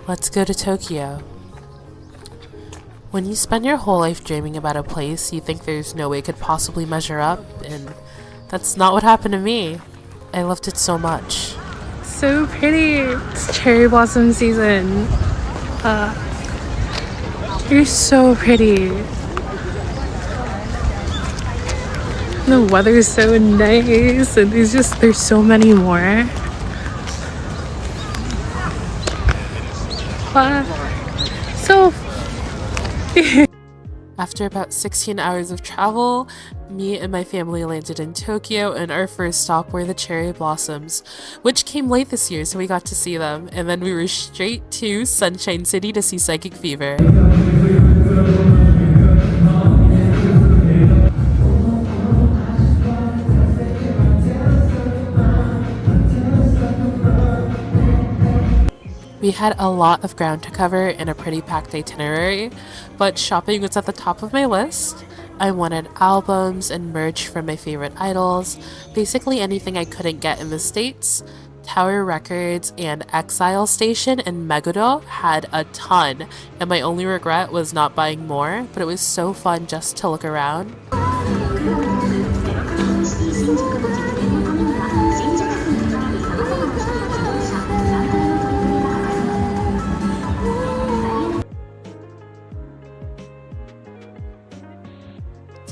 Let's go to Tokyo. When you spend your whole life dreaming about a place you think there's no way it could possibly measure up, and that's not what happened to me. I loved it so much. So pretty! It's cherry blossom season. You're so pretty. The weather's so nice, and there's so many more. So after about 16 hours of travel, me and my family landed in Tokyo, and our first stop were the cherry blossoms, which came late this year, so we got to see them. And then we were straight to Sunshine City to see Psychic Fever. We had a lot of ground to cover in a pretty packed itinerary, but shopping was at the top of my list. I wanted albums and merch from my favorite idols, basically anything I couldn't get in the States. Tower Records and Exile Station in Meguro had a ton, and my only regret was not buying more, but it was so fun just to look around.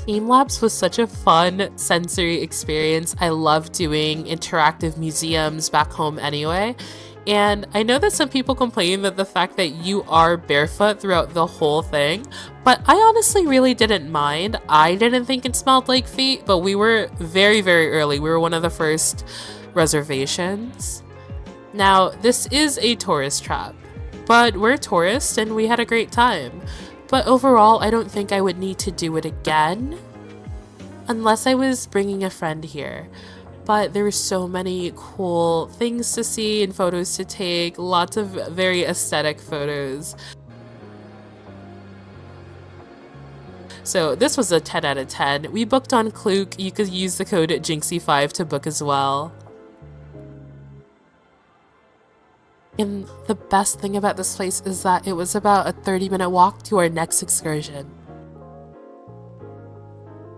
Team Labs was such a fun sensory experience. I love doing interactive museums back home anyway. And I know that some people complain that the fact that you are barefoot throughout the whole thing, but I honestly really didn't mind. I didn't think it smelled like feet, but we were very, very early. We were one of the first reservations. Now, this is a tourist trap, but we're tourists and we had a great time. But overall, I don't think I would need to do it again unless I was bringing a friend here. But there were so many cool things to see and photos to take, lots of very aesthetic photos. So this was a 10 out of 10. We booked on KLOOK. You could use the code JINXIE5 to book as well. And the best thing about this place is that it was about a 30-minute walk to our next excursion.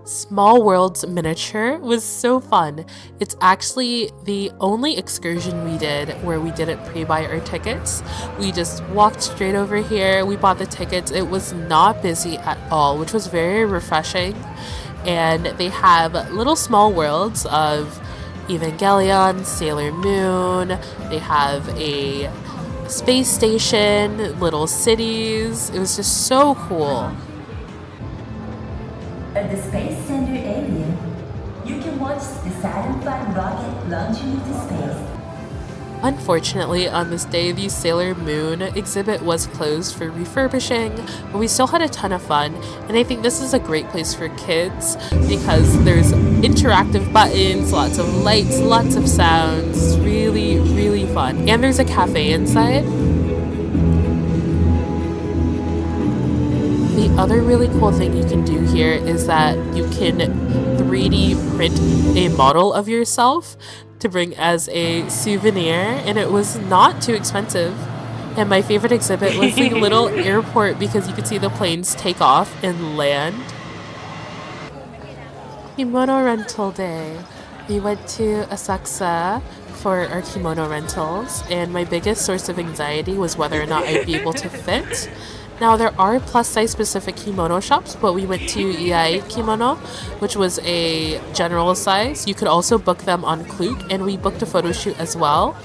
Small Worlds Miniature was so fun. It's actually the only excursion we did where we didn't pre-buy our tickets. We just walked straight over here, we bought the tickets. It was not busy at all, which was very refreshing. And they have little small worlds of Evangelion, Sailor Moon, they have a space station, little cities. It was just so cool. At the Space Center area, you can watch the Saturn V rocket launching into space. Unfortunately, on this day, the Sailor Moon exhibit was closed for refurbishing, but we still had a ton of fun, and I think this is a great place for kids because there's interactive buttons, lots of lights, lots of sounds, really, really fun. And there's a cafe inside. The other really cool thing you can do here is that you can 3D print a model of yourself to bring as a souvenir, and it was not too expensive. And my favorite exhibit was the little airport because you could see the planes take off and land. Kimono rental day. We went to Asakusa for our kimono rentals, and my biggest source of anxiety was whether or not I'd be able to fit. Now, there are plus-size specific kimono shops, but we went to YESSTYLE Kimono, which was a general size. You could also book them on KLOOK, and we booked a photo shoot as well.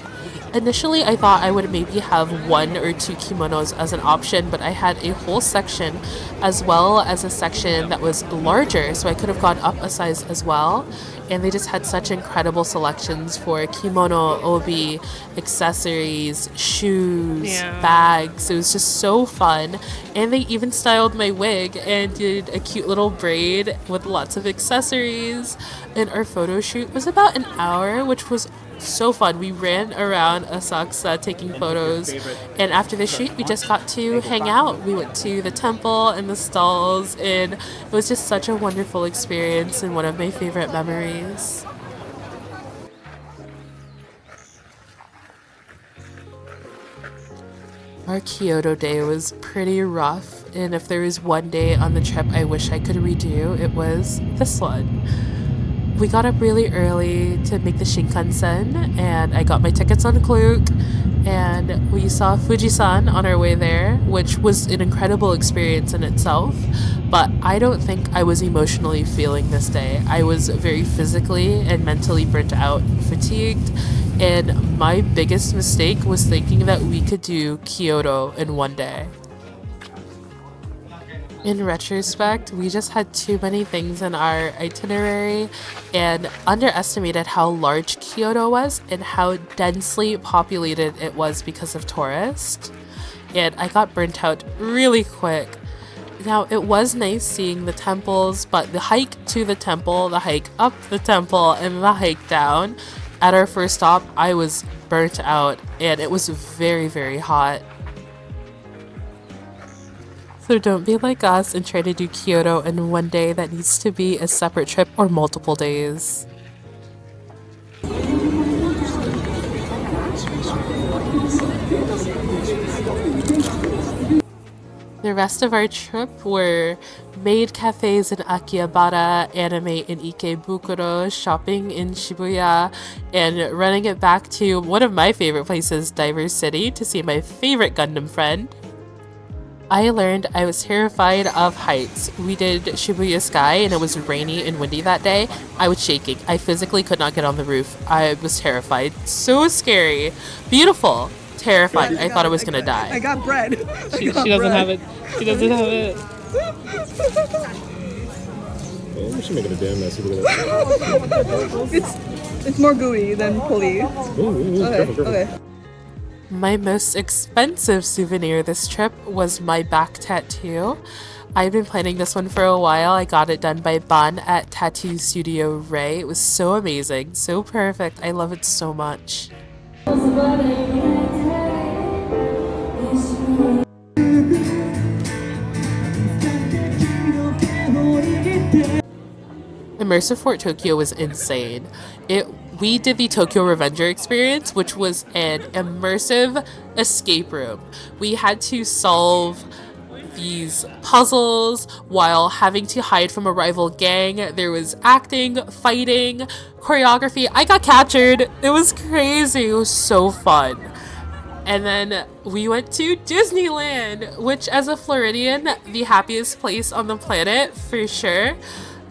Initially, I thought I would maybe have 1 or 2 kimonos as an option, but I had a whole section as well as a section that was larger, so I could have gone up a size as well. And they just had such incredible selections for kimono, obi, accessories, shoes, bags. It was just so fun. And they even styled my wig and did a cute little braid with lots of accessories. And our photo shoot was about an hour, which was so fun. We ran around Asakusa taking photos, and after the shoot we just got to hang out. We went to the temple and the stalls, and it was just such a wonderful experience and one of my favorite memories. Our Kyoto day was pretty rough, and if there was one day on the trip I wish I could redo, it was this one. We got up really early to make the Shinkansen, and I got my tickets on KLOOK, and we saw Fujisan on our way there, which was an incredible experience in itself, but I don't think I was emotionally feeling this day. I was very physically and mentally burnt out and fatigued, and my biggest mistake was thinking that we could do Kyoto in one day. In retrospect, we just had too many things in our itinerary and underestimated how large Kyoto was and how densely populated it was because of tourists. And I got burnt out really quick. Now, it was nice seeing the temples, but the hike to the temple, the hike up the temple, and the hike down, at our first stop, I was burnt out and it was very, very hot. So don't be like us and try to do Kyoto in one day. That needs to be a separate trip or multiple days. The rest of our trip were maid cafes in Akihabara, anime in Ikebukuro, shopping in Shibuya, and running it back to one of my favorite places, Diverse City, to see my favorite Gundam friend. I learned I was terrified of heights. We did Shibuya Sky and it was rainy and windy that day. I was shaking. I physically could not get on the roof. I was terrified. So scary. Beautiful. Terrifying. I thought I was gonna die. I got bread. She doesn't have it. She doesn't have it. Oh, we should make it a damn mess. Look at that. It's more gooey than pulley. Okay. My most expensive souvenir this trip was my back tattoo. I've been planning this one for a while. I got it done by Ban at Tattoo Studio Ray. It was so amazing, so perfect. I love it so much. Immersive Fort Tokyo was insane. We did the Tokyo Revenger experience, which was an immersive escape room. We had to solve these puzzles while having to hide from a rival gang. There was acting, fighting, choreography. I got captured. It was crazy. It was so fun. And then we went to Disneyland, which as a Floridian, the happiest place on the planet for sure.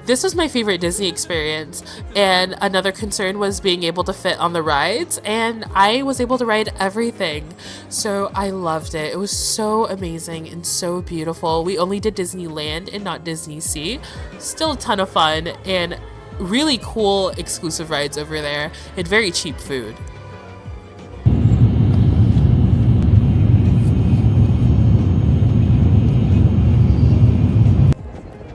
This was my favorite Disney experience, and another concern was being able to fit on the rides, and I was able to ride everything, so I loved it. It was so amazing and so beautiful. We only did Disneyland and not Disney Sea. Still a ton of fun, and really cool exclusive rides over there, and very cheap food.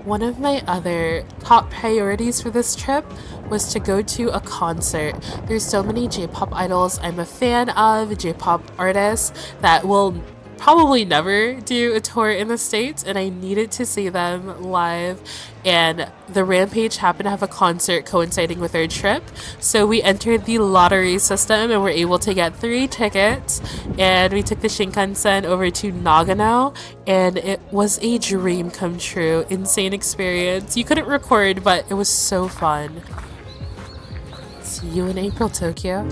One of my other top priorities for this trip was to go to a concert. There's so many J-pop idols I'm a fan of, J-pop artists that will probably never do a tour in the States, and I needed to see them live. And the Rampage happened to have a concert coinciding with our trip, so we entered the lottery system and were able to get 3 tickets, and we took the Shinkansen over to Nagano, and it was a dream come true. Insane experience. You couldn't record, but it was so fun. See you in April, Tokyo.